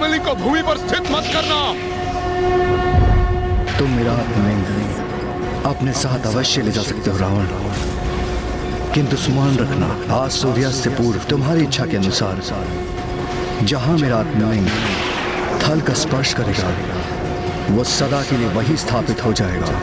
आत्मलिंग को भूमि पर स्थित मत करना। तुम मेरा आत्मलिंग अपने साथ अवश्य ले जा सकते हो रावण, किंतु स्मरण रखना आज सूर्यास्त से पूर्व तुम्हारी इच्छा के अनुसार जहां मेरा आत्मलिंग थल का स्पर्श करेगा वो सदा के लिए वही स्थापित हो जाएगा।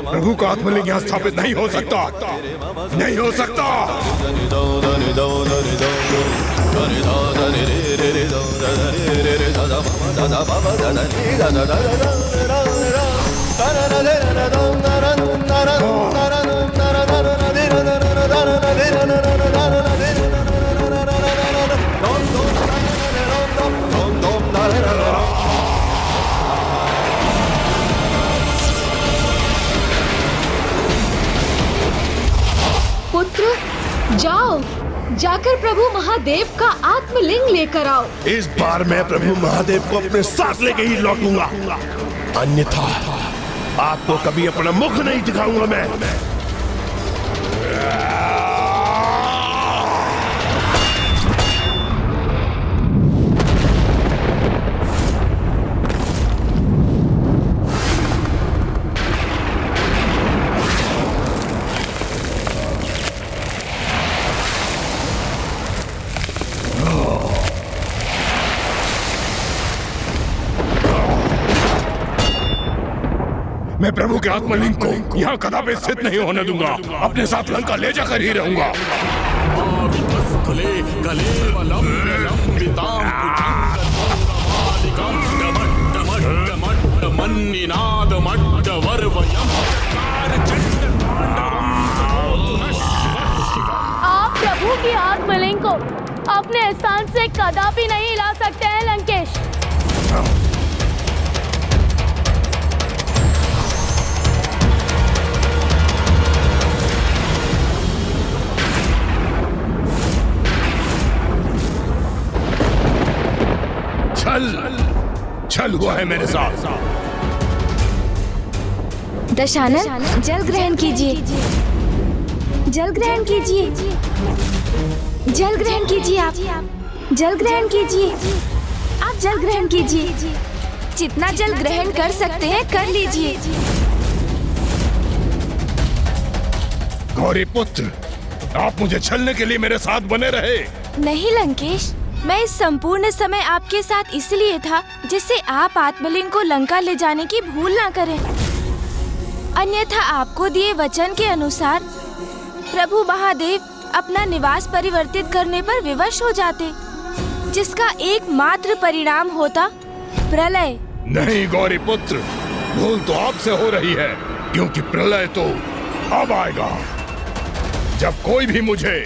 प्रभु का आत्मलिंग यहाँ स्थापित नहीं हो सकता, नहीं हो सकता। पुत्र जाओ, जाकर प्रभु महादेव का आत्मलिंग लेकर आओ। इस बार मैं प्रभु महादेव को अपने साथ लेके ही लौटूंगा, अन्यथा आपको कभी अपना मुख नहीं दिखाऊंगा मैं। मैं प्रभु के आत्मलिंग को यहाँ कदापि स्थित नहीं होने दूंगा, अपने साथ लंका ले जाकर ही रहूंगा। आप प्रभु की आत्मलिंग को अपने स्थान से कदापि नहीं हिला सकते हैं लंकेश। छल हुआ है मेरे साथ। दशानन जल ग्रहण कीजिए, जल ग्रहण कीजिए, जल ग्रहण कीजिए, आप जल ग्रहण कीजिए, आप जल ग्रहण कीजिए। जितना जल ग्रहण कर सकते हैं कर लीजिए। गौरी पुत्र, आप मुझे छलने के लिए मेरे साथ बने रहे। नहीं लंकेश, मैं इस संपूर्ण समय आपके साथ इसलिए था जिससे आप आत्मलिंग को लंका ले जाने की भूल ना करें। अन्यथा आपको दिए वचन के अनुसार प्रभु महादेव अपना निवास परिवर्तित करने पर विवश हो जाते, जिसका एकमात्र परिणाम होता प्रलय। नहीं गौरी पुत्र, भूल तो आपसे हो रही है, क्योंकि प्रलय तो अब आएगा जब कोई भी मुझे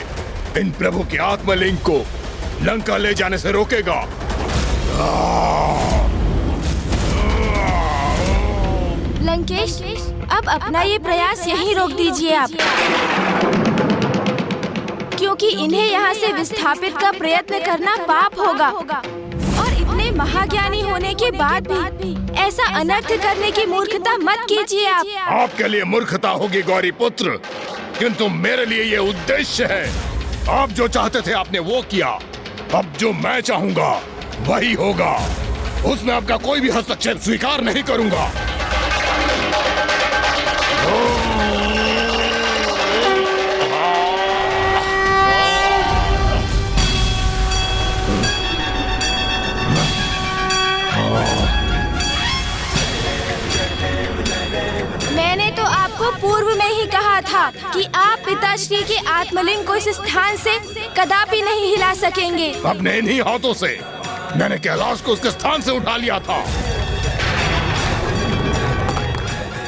इन प्रभु के आत्मलिंग को लंका ले जाने से रोकेगा। लंकेश, अब अपना ये प्रयास यहीं रोक दीजिए आप। क्योंकि इन्हें यहाँ से विस्थापित का प्रयत्न करना पाप होगा। और इतने महाज्ञानी होने के बाद भी ऐसा अनर्थ करने की मूर्खता मत कीजिए आप। आपके लिए मूर्खता होगी गौरी पुत्र, किंतु मेरे लिए ये उद्देश्य है। आप जो चाहते थे आपने वो किया, अब जो मैं चाहूंगा वही होगा। उसमें आपका कोई भी हस्तक्षेप स्वीकार नहीं करूंगा। मैंने तो आपको पूर्व में ही कहा था कि आप पिताश्री के आत्मलिंग को इस स्थान से कदापि नहीं हिला सकेंगे। अपने इन्हीं हाथों से मैंने कैलाश को उसके स्थान से उठा लिया था,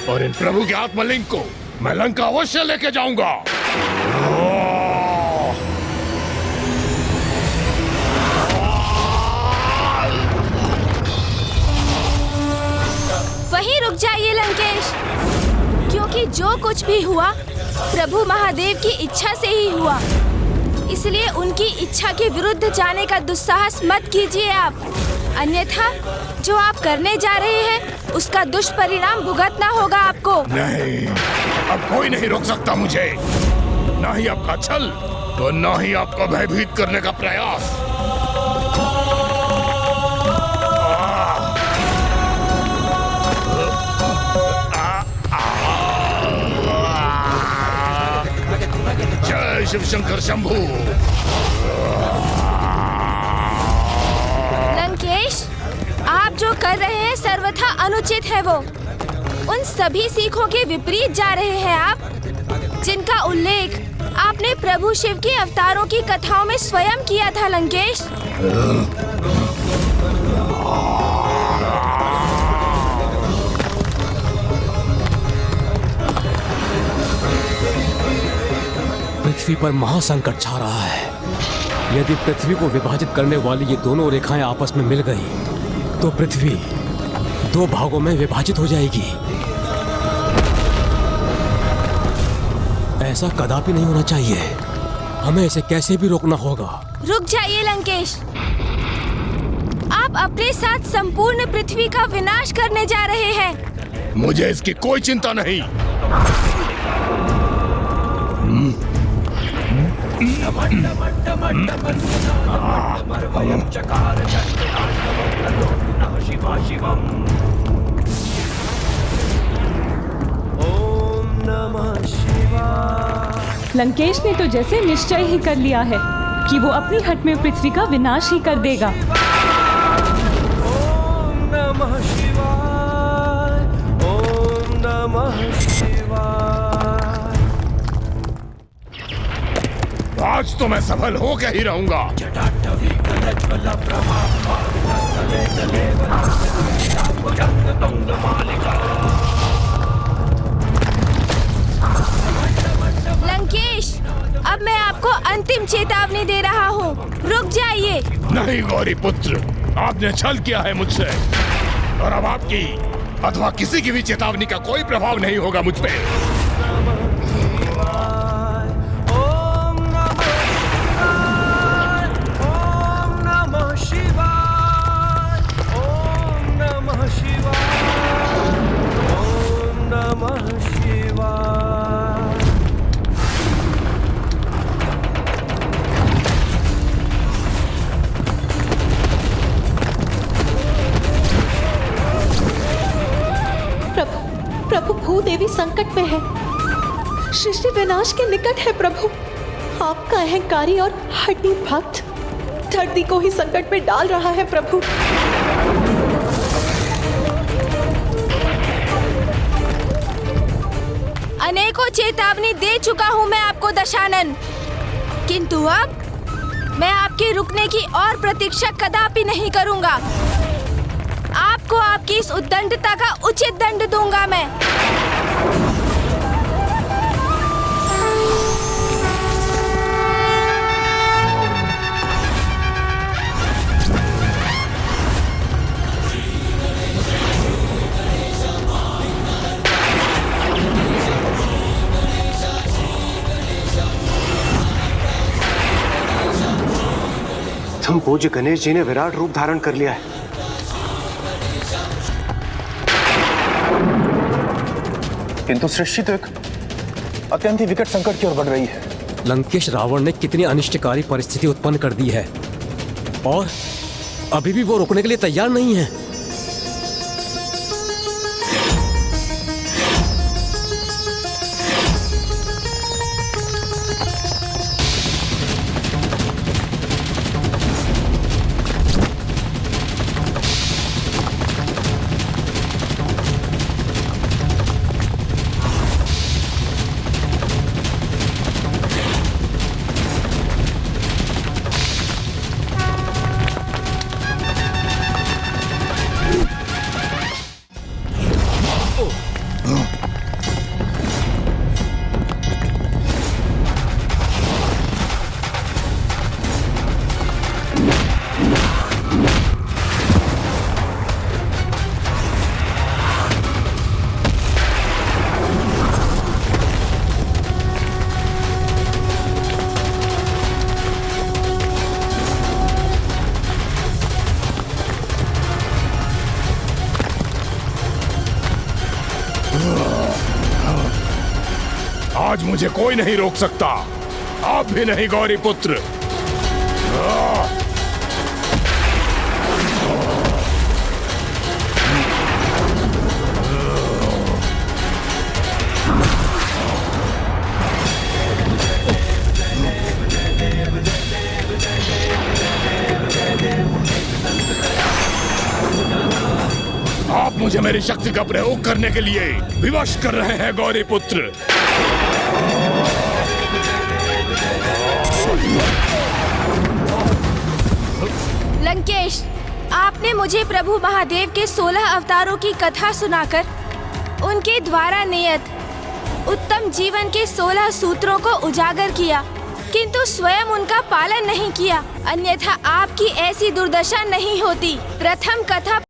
और इन प्रभु के आत्मलिंग को मैं लंका अवश्य लेके जाऊंगा। वहीं रुक जाइए लंकेश, क्योंकि जो कुछ भी हुआ प्रभु महादेव की इच्छा से ही हुआ। इसलिए उनकी इच्छा के विरुद्ध जाने का दुस्साहस मत कीजिए आप, अन्यथा जो आप करने जा रहे हैं उसका दुष्परिणाम भुगतना होगा आपको। नहीं, अब कोई नहीं रोक सकता मुझे, ना ही आपका छल तो ना ही आपको भयभीत करने का प्रयास। जय शिव शंकर शंभू। लंकेश, आप जो कर रहे हैं सर्वथा अनुचित है। वो उन सभी सीखों के विपरीत जा रहे हैं आप, जिनका उल्लेख आपने प्रभु शिव के अवतारों की कथाओं में स्वयं किया था लंकेश। पृथ्वी पर महासंकट छा रहा है। यदि पृथ्वी को विभाजित करने वाली ये दोनों रेखाएं आपस में मिल गई तो पृथ्वी दो भागों में विभाजित हो जाएगी। ऐसा कदापि नहीं होना चाहिए। हमें इसे कैसे भी रोकना होगा। रुक जाइए लंकेश, आप अपने साथ संपूर्ण पृथ्वी का विनाश करने जा रहे हैं। मुझे इसकी कोई चिंता नहीं। लंकेश ने तो जैसे निश्चय ही कर लिया है कि वो अपनी हट में पृथ्वी का विनाश ही कर देगा। ओम नमः शिवाय, ओम नमः शिवाय। आज तो मैं सफल होकर ही रहूंगा। लंकेश, अब मैं आपको अंतिम चेतावनी दे रहा हूँ, रुक जाइए। नहीं गौरी पुत्र, आपने छल किया है मुझसे, और अब आपकी अथवा किसी की भी चेतावनी का कोई प्रभाव नहीं होगा मुझ पे। प्रभु भूदेवी संकट में है, सृष्टि विनाश के निकट है। प्रभु, आपका अहंकारी और हठी भक्त धरती को ही संकट में डाल रहा है। प्रभु, अनेकों चेतावनी दे चुका हूँ मैं आपको दशानन, किंतु अब मैं आपके रुकने की और प्रतीक्षा कदापि नहीं करूँगा। आपको आपकी इस उद्दंडता का उचित दंड दूंगा मैं। प्रथम पूज्य गणेश जी ने विराट रूप धारण कर लिया है। किंतु सृष्टि तो एक अत्यंत ही विकट संकट की ओर बढ़ रही है। लंकेश, रावण ने कितनी अनिष्टकारी परिस्थिति उत्पन्न कर दी है और अभी भी वो रुकने के लिए तैयार नहीं है। आज मुझे कोई नहीं रोक सकता, आप भी नहीं गौरी पुत्र। आप मुझे मेरी शक्ति का प्रयोग करने के लिए विवश कर रहे हैं गौरी पुत्र। लंकेश, आपने मुझे प्रभु महादेव के 16 अवतारों की कथा सुनाकर उनके द्वारा नियत उत्तम जीवन के 16 सूत्रों को उजागर किया, किंतु स्वयं उनका पालन नहीं किया, अन्यथा आपकी ऐसी दुर्दशा नहीं होती। प्रथम कथा